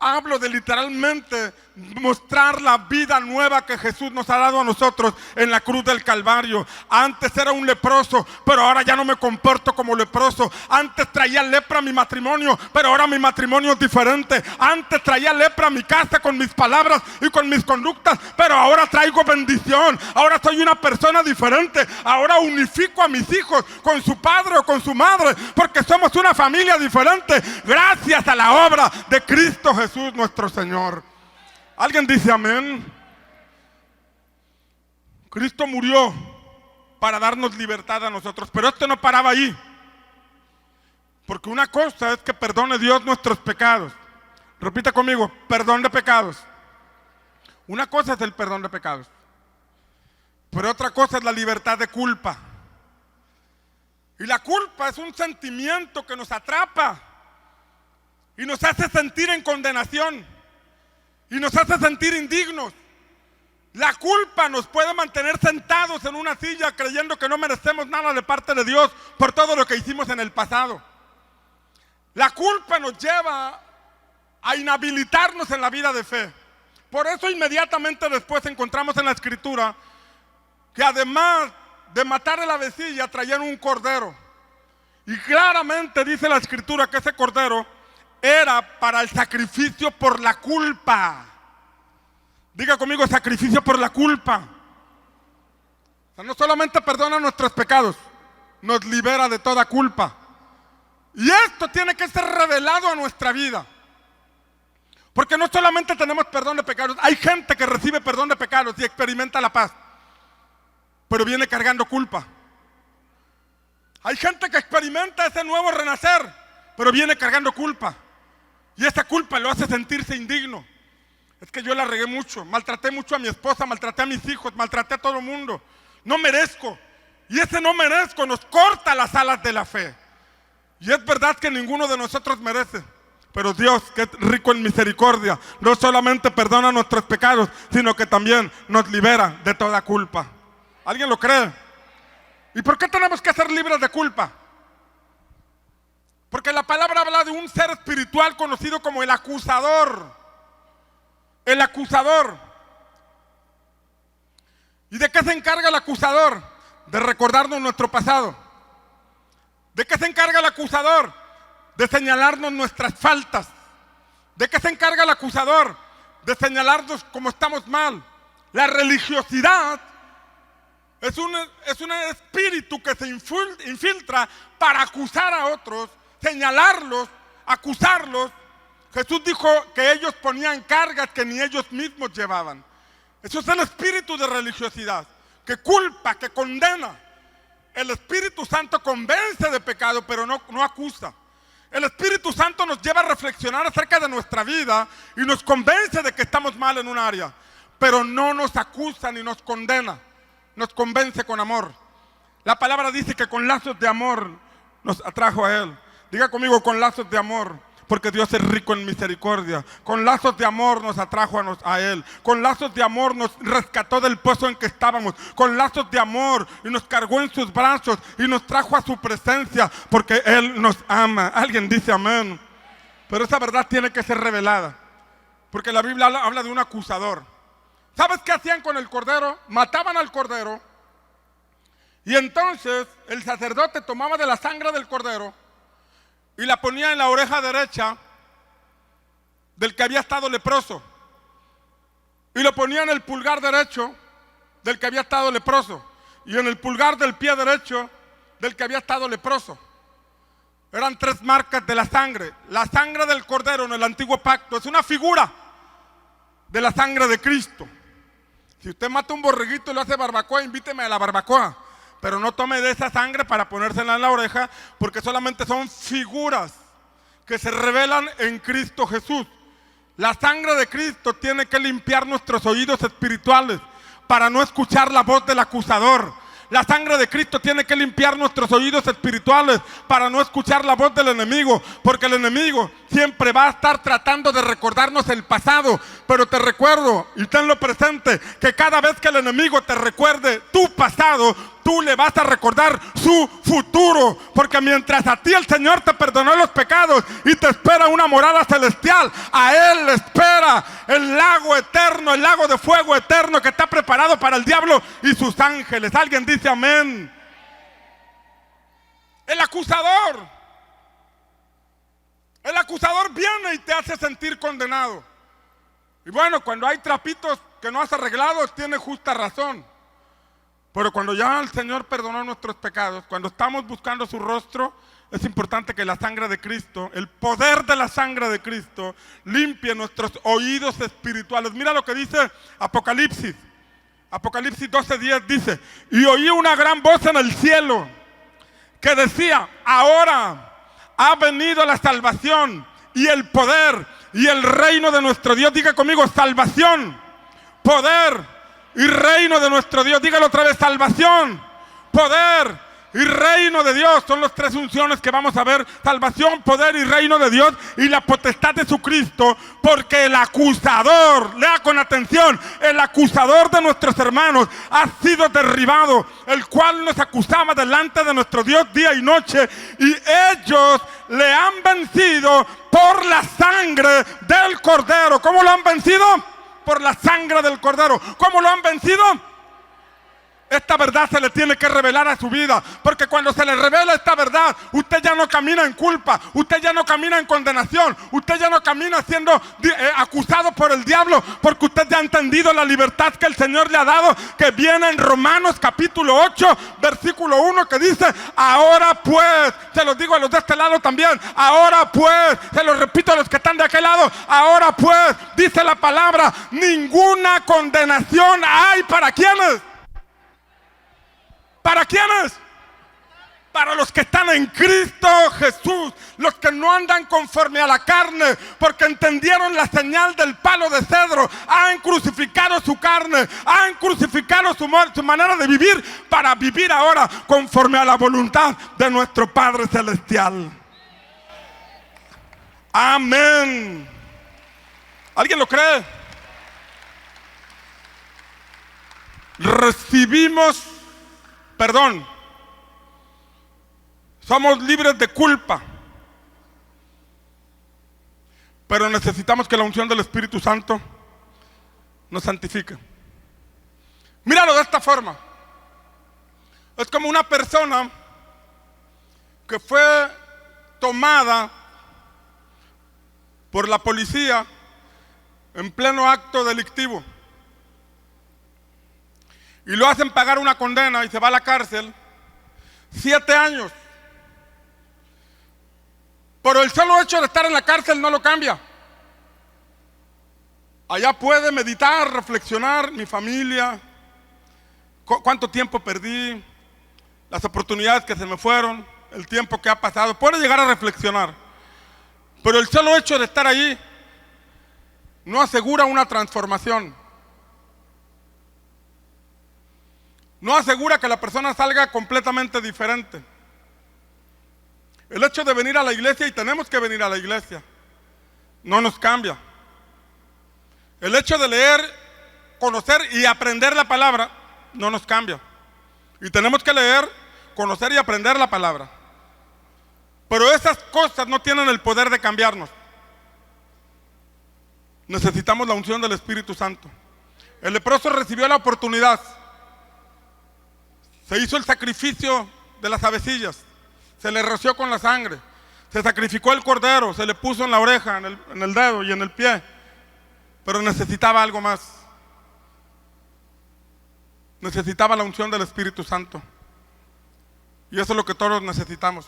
Speaker 1: Hablo de literalmente mostrar la vida nueva que Jesús nos ha dado a nosotros en la cruz del Calvario. Antes era un leproso, pero ahora ya no me comporto como leproso. Antes traía lepra a mi matrimonio, pero ahora mi matrimonio es diferente. Antes traía lepra a mi casa con mis palabras y con mis conductas, pero ahora traigo bendición. Ahora soy una persona diferente. Ahora unifico a mis hijos con su padre o con su madre, porque somos una familia diferente gracias a la obra de Cristo Jesús nuestro Señor. ¿Alguien dice amén? Cristo murió para darnos libertad a nosotros, pero esto no paraba ahí, porque una cosa es que perdone Dios nuestros pecados. Repita conmigo: perdón de pecados. Una cosa es el perdón de pecados, pero otra cosa es la libertad de culpa. Y la culpa es un sentimiento que nos atrapa y nos hace sentir en condenación y nos hace sentir indignos. La culpa nos puede mantener sentados en una silla creyendo que no merecemos nada de parte de Dios por todo lo que hicimos en el pasado. La culpa nos lleva a inhabilitarnos en la vida de fe. Por eso inmediatamente después encontramos en la Escritura que además de matar a la avecilla traían un cordero. Y claramente dice la Escritura que ese cordero era para el sacrificio por la culpa. Diga conmigo: sacrificio por la culpa. O sea, no solamente perdona nuestros pecados, nos libera de toda culpa. Y esto tiene que ser revelado a nuestra vida, porque no solamente tenemos perdón de pecados. Hay gente que recibe perdón de pecados y experimenta la paz, pero viene cargando culpa. Hay gente que experimenta ese nuevo renacer, pero viene cargando culpa. Y esa culpa lo hace sentirse indigno. Es que yo la regué mucho, maltraté mucho a mi esposa, maltraté a mis hijos, maltraté a todo el mundo. No merezco. Y ese no merezco nos corta las alas de la fe. Y es verdad que ninguno de nosotros merece. Pero Dios, que es rico en misericordia, no solamente perdona nuestros pecados, sino que también nos libera de toda culpa. ¿Alguien lo cree? ¿Y por qué tenemos que ser libres de culpa? Porque la palabra habla de un ser espiritual conocido como el acusador. El acusador. ¿Y de qué se encarga el acusador? De recordarnos nuestro pasado. ¿De qué se encarga el acusador? De señalarnos nuestras faltas. ¿De qué se encarga el acusador? De señalarnos cómo estamos mal. La religiosidad es un espíritu que se infiltra para acusar a otros, señalarlos, acusarlos. Jesús dijo que ellos ponían cargas que ni ellos mismos llevaban. Eso es el espíritu de religiosidad, que culpa, que condena. El Espíritu Santo convence de pecado, pero no acusa. El Espíritu Santo nos lleva a reflexionar acerca de nuestra vida y nos convence de que estamos mal en un área, pero no nos acusa ni nos condena, nos convence con amor. La palabra dice que con lazos de amor nos atrajo a Él. Diga conmigo, con lazos de amor, porque Dios es rico en misericordia. Con lazos de amor nos atrajo a Él. Con lazos de amor nos rescató del pozo en que estábamos. Con lazos de amor y nos cargó en sus brazos y nos trajo a su presencia, porque Él nos ama. Alguien dice amén. Pero esa verdad tiene que ser revelada, porque la Biblia habla de un acusador. ¿Sabes qué hacían con el cordero? Mataban al cordero y entonces el sacerdote tomaba de la sangre del cordero y la ponía en la oreja derecha del que había estado leproso. Y lo ponía en el pulgar derecho del que había estado leproso. Y en el pulgar del pie derecho del que había estado leproso. Eran 3 marcas de la sangre. La sangre del cordero en el antiguo pacto es una figura de la sangre de Cristo. Si usted mata un borreguito y lo hace barbacoa, invíteme a la barbacoa. Pero no tome de esa sangre para ponérsela en la oreja, porque solamente son figuras que se revelan en Cristo Jesús. La sangre de Cristo tiene que limpiar nuestros oídos espirituales para no escuchar la voz del acusador. La sangre de Cristo tiene que limpiar nuestros oídos espirituales para no escuchar la voz del enemigo, porque el enemigo siempre va a estar tratando de recordarnos el pasado. Pero te recuerdo, y tenlo presente, que cada vez que el enemigo te recuerde tu pasado, tú le vas a recordar su futuro, porque mientras a ti el Señor te perdonó los pecados y te espera una morada celestial, a Él le espera el lago eterno, el lago de fuego eterno que está preparado para el diablo y sus ángeles. Alguien dice amén. El acusador viene y te hace sentir condenado. Y bueno, cuando hay trapitos que no has arreglado, tiene justa razón. Pero cuando ya el Señor perdonó nuestros pecados, cuando estamos buscando su rostro, es importante que la sangre de Cristo, el poder de la sangre de Cristo, limpie nuestros oídos espirituales. Mira lo que dice Apocalipsis. Apocalipsis 12:10 dice: y oí una gran voz en el cielo que decía: ahora ha venido la salvación y el poder y el reino de nuestro Dios. Diga conmigo: salvación, poder y reino de nuestro Dios. Dígalo otra vez: salvación, poder y reino de Dios. Son las 3 unciones que vamos a ver: salvación, poder y reino de Dios, y la potestad de su Cristo. Porque el acusador, lea con atención, el acusador de nuestros hermanos ha sido derribado, el cual nos acusaba delante de nuestro Dios día y noche, y ellos le han vencido por la sangre del Cordero. ¿Cómo lo han vencido? Por la sangre del Cordero. ¿Cómo lo han vencido? Esta verdad se le tiene que revelar a su vida, porque cuando se le revela esta verdad, usted ya no camina en culpa, usted ya no camina en condenación, usted ya no camina siendo acusado por el diablo, porque usted ya ha entendido la libertad que el Señor le ha dado, que viene en Romanos capítulo 8, versículo 1, que dice: ahora pues, se los digo a los de este lado también, ahora pues, se los repito a los que están de aquel lado, ahora pues, dice la palabra, ninguna condenación hay. ¿Para quiénes? ¿Para quiénes? Para los que están en Cristo Jesús, los que no andan conforme a la carne, porque entendieron la señal del palo de cedro, han crucificado su carne, han crucificado su manera de vivir, para vivir ahora conforme a la voluntad de nuestro Padre Celestial. Amén. ¿Alguien lo cree? Recibimos perdón. Somos libres de culpa. Pero necesitamos que la unción del Espíritu Santo nos santifique. Míralo de esta forma. Es como una persona que fue tomada por la policía en pleno acto delictivo y lo hacen pagar una condena y se va a la cárcel 7 años. Pero el solo hecho de estar en la cárcel no lo cambia. Allá puede meditar, reflexionar, mi familia, cuánto tiempo perdí, las oportunidades que se me fueron, el tiempo que ha pasado. Puede llegar a reflexionar. Pero el solo hecho de estar allí no asegura una transformación. No asegura que la persona salga completamente diferente. El hecho de venir a la iglesia, y tenemos que venir a la iglesia, no nos cambia. El hecho de leer, conocer y aprender la palabra no nos cambia. Y tenemos que leer, conocer y aprender la palabra. Pero esas cosas no tienen el poder de cambiarnos. Necesitamos la unción del Espíritu Santo. El leproso recibió la oportunidad. Se hizo el sacrificio de las avecillas. Se le roció con la sangre. Se sacrificó el cordero. Se le puso en la oreja, en el dedo y en el pie. Pero necesitaba algo más. Necesitaba la unción del Espíritu Santo. Y eso es lo que todos necesitamos.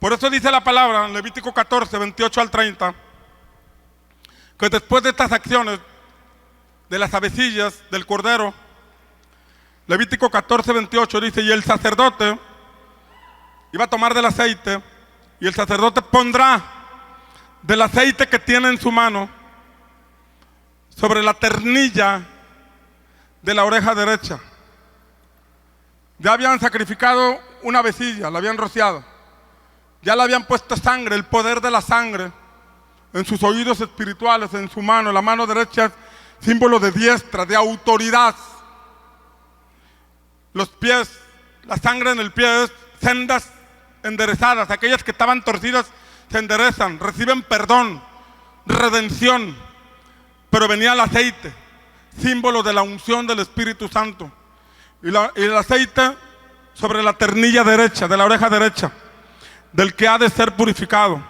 Speaker 1: Por eso dice la palabra en Levítico 14, 28 al 30, que después de estas acciones de las avecillas, del cordero, Levítico 14, 28 dice: y el sacerdote iba a tomar del aceite, y el sacerdote pondrá del aceite que tiene en su mano sobre la ternilla de la oreja derecha. Ya habían sacrificado una avecilla, la habían rociado. Ya le habían puesto sangre, el poder de la sangre en sus oídos espirituales, en su mano. La mano derecha es símbolo de diestra, de autoridad. Los pies, la sangre en el pie es sendas enderezadas. Aquellas que estaban torcidas se enderezan, reciben perdón, redención. Pero venía el aceite, símbolo de la unción del Espíritu Santo. Y el aceite sobre la ternilla derecha, de la oreja derecha, del que ha de ser purificado.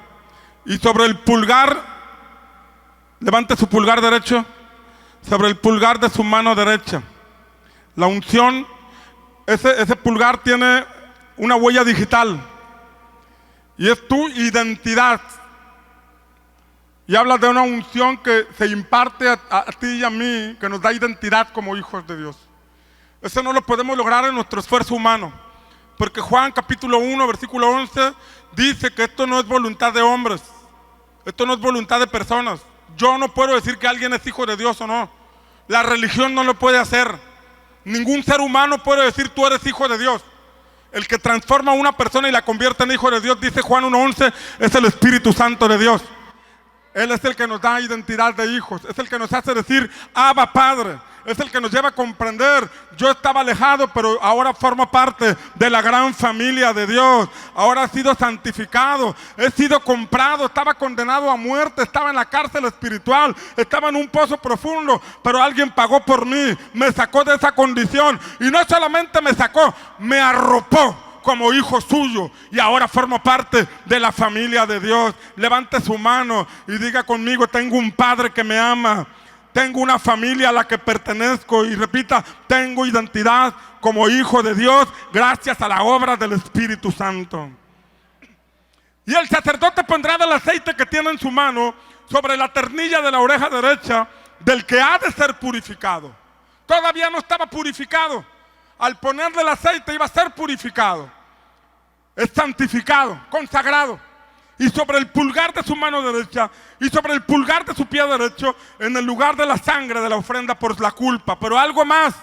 Speaker 1: Y sobre el pulgar, levante su pulgar derecho, sobre el pulgar de su mano derecha. La unción, ese pulgar tiene una huella digital. Y es tu identidad. Y habla de una unción que se imparte a ti y a mí, que nos da identidad como hijos de Dios. Eso no lo podemos lograr en nuestro esfuerzo humano. Porque Juan capítulo 1, versículo 11, dice que esto no es voluntad de hombres. Esto no es voluntad de personas. Yo no puedo decir que alguien es hijo de Dios o no. La religión no lo puede hacer. Ningún ser humano puede decir tú eres hijo de Dios. El que transforma a una persona y la convierte en hijo de Dios, dice Juan 1:11, es el Espíritu Santo de Dios. Él es el que nos da identidad de hijos. Es el que nos hace decir Abba Padre. Es el que nos lleva a comprender: yo estaba alejado, pero ahora formo parte de la gran familia de Dios. Ahora he sido santificado, he sido comprado. Estaba condenado a muerte, estaba en la cárcel espiritual, estaba en un pozo profundo, pero alguien pagó por mí, me sacó de esa condición. Y no solamente me sacó, me arropó como hijo suyo, y ahora formo parte de la familia de Dios. Levante su mano y diga conmigo: tengo un Padre que me ama. Tengo una familia a la que pertenezco. Y repita: tengo identidad como hijo de Dios gracias a la obra del Espíritu Santo. Y el sacerdote pondrá del aceite que tiene en su mano sobre la ternilla de la oreja derecha del que ha de ser purificado. Todavía no estaba purificado. Al ponerle el aceite iba a ser purificado. Es santificado, consagrado. Y sobre el pulgar de su mano derecha y sobre el pulgar de su pie derecho, en el lugar de la sangre de la ofrenda por la culpa. Pero algo más,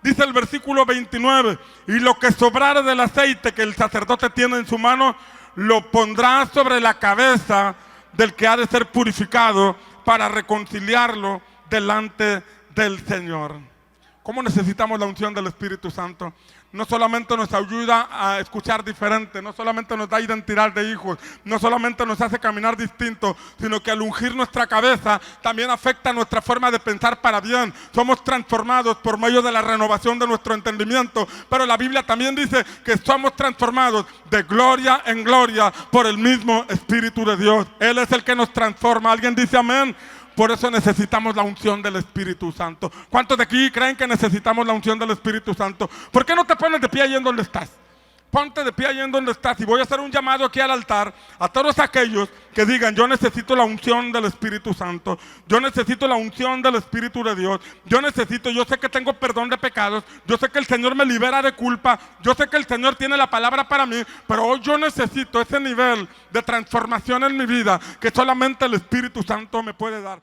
Speaker 1: dice el versículo 29, y lo que sobrare del aceite que el sacerdote tiene en su mano, lo pondrá sobre la cabeza del que ha de ser purificado para reconciliarlo delante del Señor. ¿Cómo necesitamos la unción del Espíritu Santo? No solamente nos ayuda a escuchar diferente, no solamente nos da identidad de hijos, no solamente nos hace caminar distinto, sino que al ungir nuestra cabeza también afecta nuestra forma de pensar para bien. Somos transformados por medio de la renovación de nuestro entendimiento, pero la Biblia también dice que somos transformados de gloria en gloria por el mismo Espíritu de Dios. Él es el que nos transforma. ¿Alguien dice amén? Por eso necesitamos la unción del Espíritu Santo. ¿Cuántos de aquí creen que necesitamos la unción del Espíritu Santo? ¿Por qué no te pones de pie ahí en donde estás? Ponte de pie ahí en donde estás y voy a hacer un llamado aquí al altar a todos aquellos que digan: yo necesito la unción del Espíritu Santo, yo necesito la unción del Espíritu de Dios, yo sé que tengo perdón de pecados, yo sé que el Señor me libera de culpa, yo sé que el Señor tiene la palabra para mí, pero hoy yo necesito ese nivel de transformación en mi vida que solamente el Espíritu Santo me puede dar.